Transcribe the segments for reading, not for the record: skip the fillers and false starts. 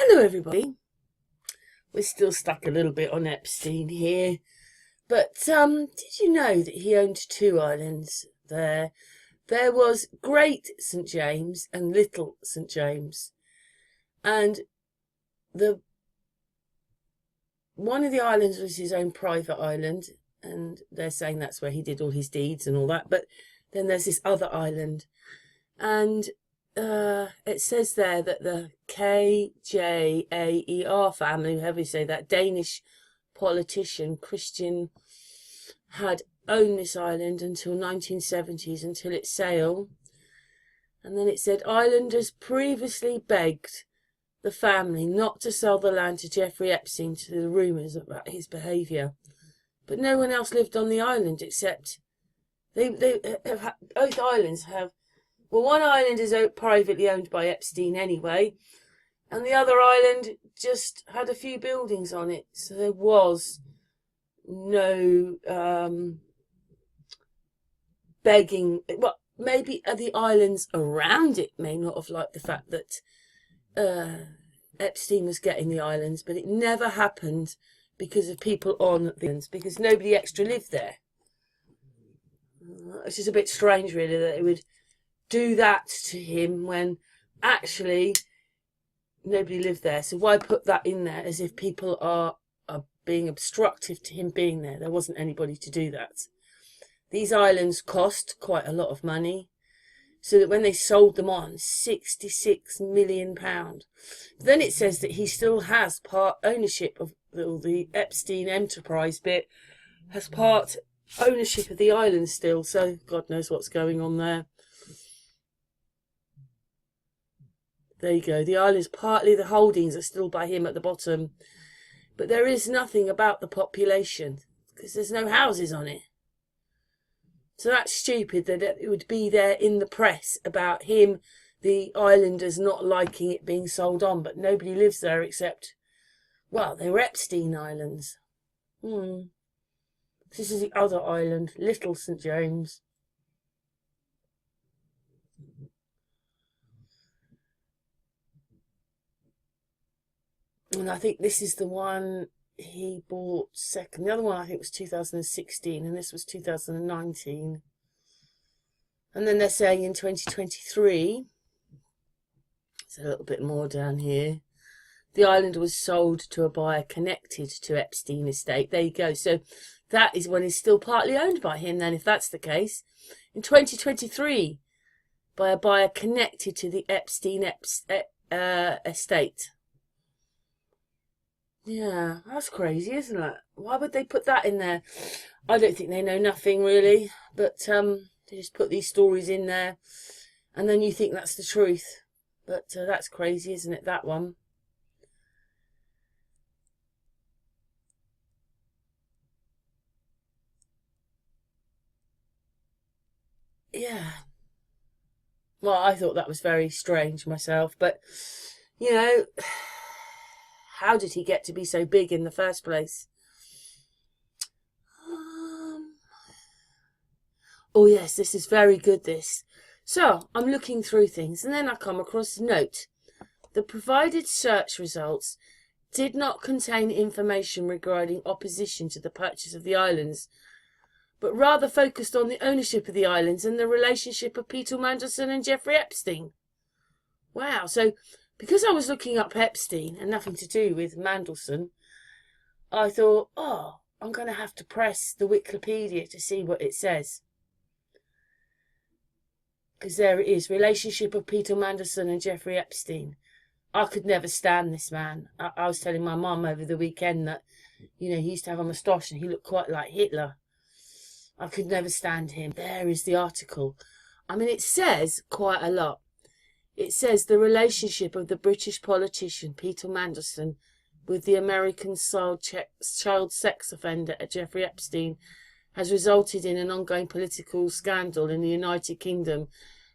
Hello everybody. We're still stuck a little bit on Epstein here. But did you know that he owned two islands there? There was Great St. James and Little St. James. And the one of the islands was his own private island, and they're saying that's where he did all his deeds and all that. But then there's this other island, and it says there that the KJAER family, however you say that, Danish politician Christian, had owned this island until 1970s, until its sale. And then it said islanders previously begged the family not to sell the land to Jeffrey Epstein to the rumours about his behaviour. But no one else lived on the island except both islands have. Well, one island is privately owned by Epstein anyway, and the other island just had a few buildings on it, so there was no begging. Well, maybe the islands around it may not have liked the fact that Epstein was getting the islands, but it never happened because of people on the islands, because nobody extra lived there. It's just a bit strange, really, that it would do that to him when actually nobody lived there. So why put that in there as if people are being obstructive to him being there? There wasn't anybody to do that. These islands cost quite a lot of money, so that when they sold them on, £66 million. Then it says that he still has part ownership of the Epstein enterprise bit, has part ownership of the island still, so God knows what's going on there. There you go. The island's partly, the holdings are still by him at the bottom. But there is nothing about the population, because there's no houses on it. So that's stupid that it would be there in the press about him, the islanders, not liking it being sold on. But nobody lives there except, well, they were Epstein Islands. This is the other island, Little St. James. And I think this is the one he bought second. The other one I think was 2016, and this was 2019. And then they're saying in 2023, it's a little bit more down here, the island was sold to a buyer connected to Epstein estate. There you go. So that is when it's still partly owned by him then, if that's the case. In 2023, by a buyer connected to the Epstein estate. Yeah, that's crazy, isn't it? Why would they put that in there? I don't think they know nothing, really. But they just put these stories in there, and then you think that's the truth. But that's crazy, isn't it, that one? Yeah. Well, I thought that was very strange myself. But, you know, how did he get to be so big in the first place? Oh yes, this is very good, this. So, I'm looking through things, and then I come across a note. The provided search results did not contain information regarding opposition to the purchase of the islands, but rather focused on the ownership of the islands and the relationship of Peter Mandelson and Jeffrey Epstein. Wow, so because I was looking up Epstein and nothing to do with Mandelson, I thought, oh, I'm going to have to press the Wikipedia to see what it says. Because there it is, relationship of Peter Mandelson and Jeffrey Epstein. I could never stand this man. I was telling my mum over the weekend that, you know, he used to have a moustache and he looked quite like Hitler. I could never stand him. There is the article. I mean, it says quite a lot. It says the relationship of the British politician Peter Mandelson with the American child sex offender Jeffrey Epstein has resulted in an ongoing political scandal in the United Kingdom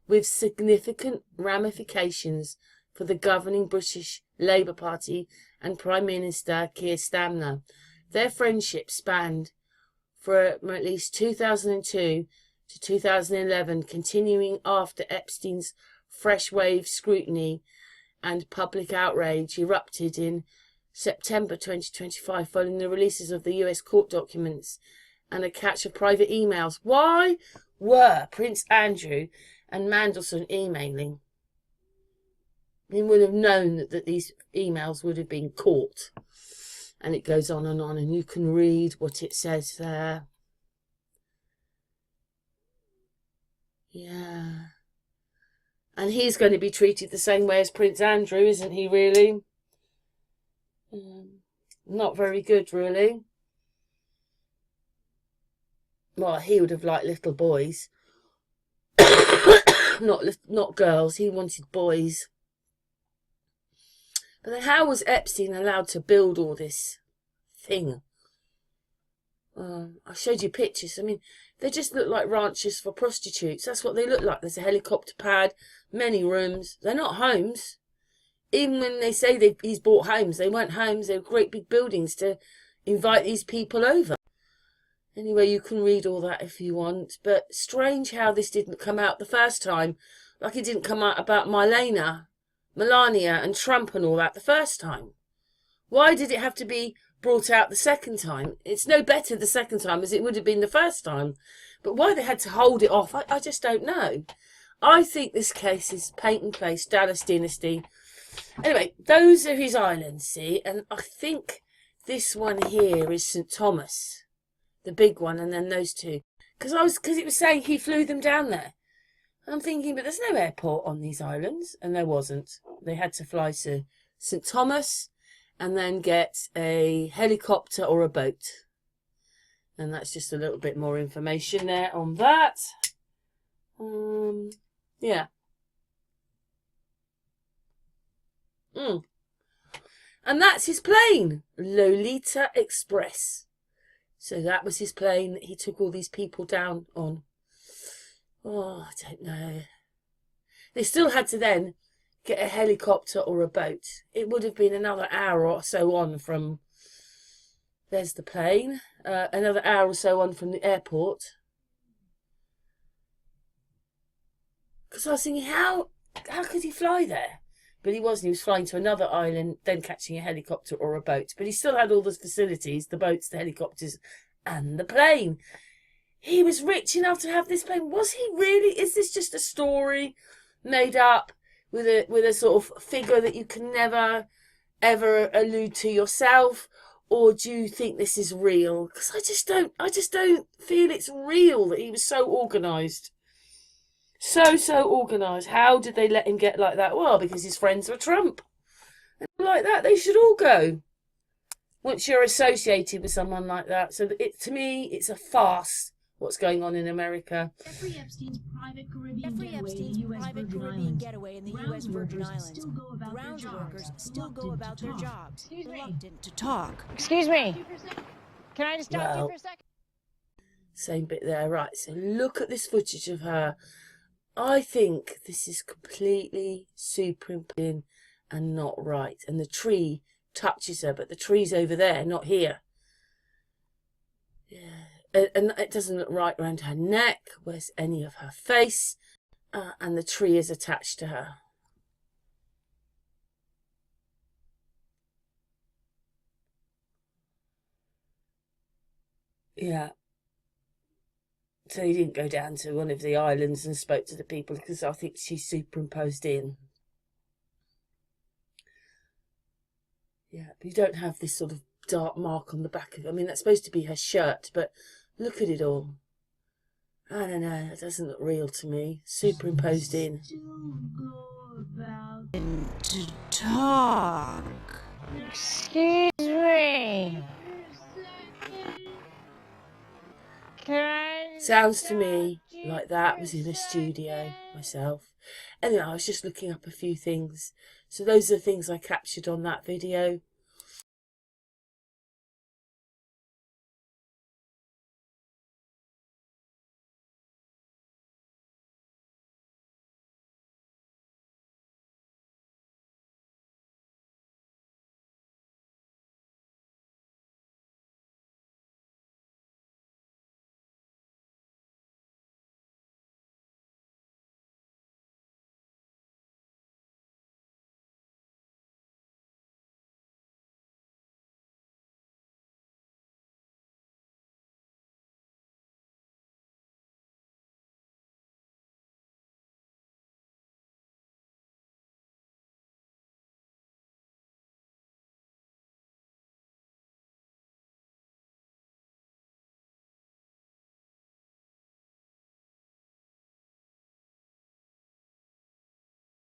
with significant ramifications for the governing British Labour Party and Prime Minister Keir Starmer. Their friendship spanned from at least 2002 to 2011, continuing after Epstein's fresh wave scrutiny and public outrage erupted in September 2025 following the releases of the US court documents and a catch of private emails. Why were Prince Andrew and Mandelson emailing? He would have known that these emails would have been caught. And it goes on, and you can read what it says there. Yeah. And he's going to be treated the same way as Prince Andrew, isn't he, really? Not very good, really. Well, he would have liked little boys. not girls. He wanted boys. But then how was Epstein allowed to build all this thing? I showed you pictures. I mean, they just look like ranches for prostitutes. That's what they look like. There's a helicopter pad, many rooms. They're not homes. Even when they say he's bought homes, they weren't homes. They were great big buildings to invite these people over. Anyway, you can read all that if you want. But strange how this didn't come out the first time. Like it didn't come out about Melania and Trump and all that the first time. Why did it have to be brought out the second time? It's no better the second time as it would have been the first time. But why they had to hold it off, I just don't know. I think this case is Peyton Place, Dallas Dynasty. Anyway, those are his islands, see? And I think this one here is St. Thomas, the big one, and then those two. Because it was saying he flew them down there. And I'm thinking, but there's no airport on these islands. And there wasn't. They had to fly to St. Thomas and then get a helicopter or a boat. And that's just a little bit more information there on that. Yeah. And that's his plane, Lolita Express. So that was his plane that he took all these people down on. Oh, I don't know. They still had to then get a helicopter or a boat. It would have been another hour or so on from... There's the plane. Another hour or so on from the airport. Because I was thinking, how could he fly there? But he wasn't. He was flying to another island, then catching a helicopter or a boat. But he still had all the facilities, the boats, the helicopters, and the plane. He was rich enough to have this plane. Was he really? Is this just a story made up with a sort of figure that you can never, ever allude to yourself? Or do you think this is real? Because I just don't feel it's real that he was so organised. So organised. How did they let him get like that? Well, because his friends were Trump. And like that, they should all go. Once you're associated with someone like that. So to me, it's a farce, what's going on in America. Jeffrey Epstein's private Caribbean getaway in the U.S. Virgin Islands. Ground workers still go about their jobs. Reluctant to talk. Excuse me. Can I just talk to you for a second? Same bit there. Right, so look at this footage of her. I think this is completely superimposed and not right. And the tree touches her, but the tree's over there, not here. Yeah. And it doesn't look right around her neck. Where's any of her face? And the tree is attached to her. Yeah. So he didn't go down to one of the islands and spoke to the people because I think she's superimposed in. Yeah, but you don't have this sort of dark mark on the back of it. I mean, that's supposed to be her shirt, but look at it all. I don't know, it doesn't look real to me. Superimposed in. To talk. Excuse me. Sounds to me like that was in a studio myself. Anyway, I was just looking up a few things. So those are the things I captured on that video.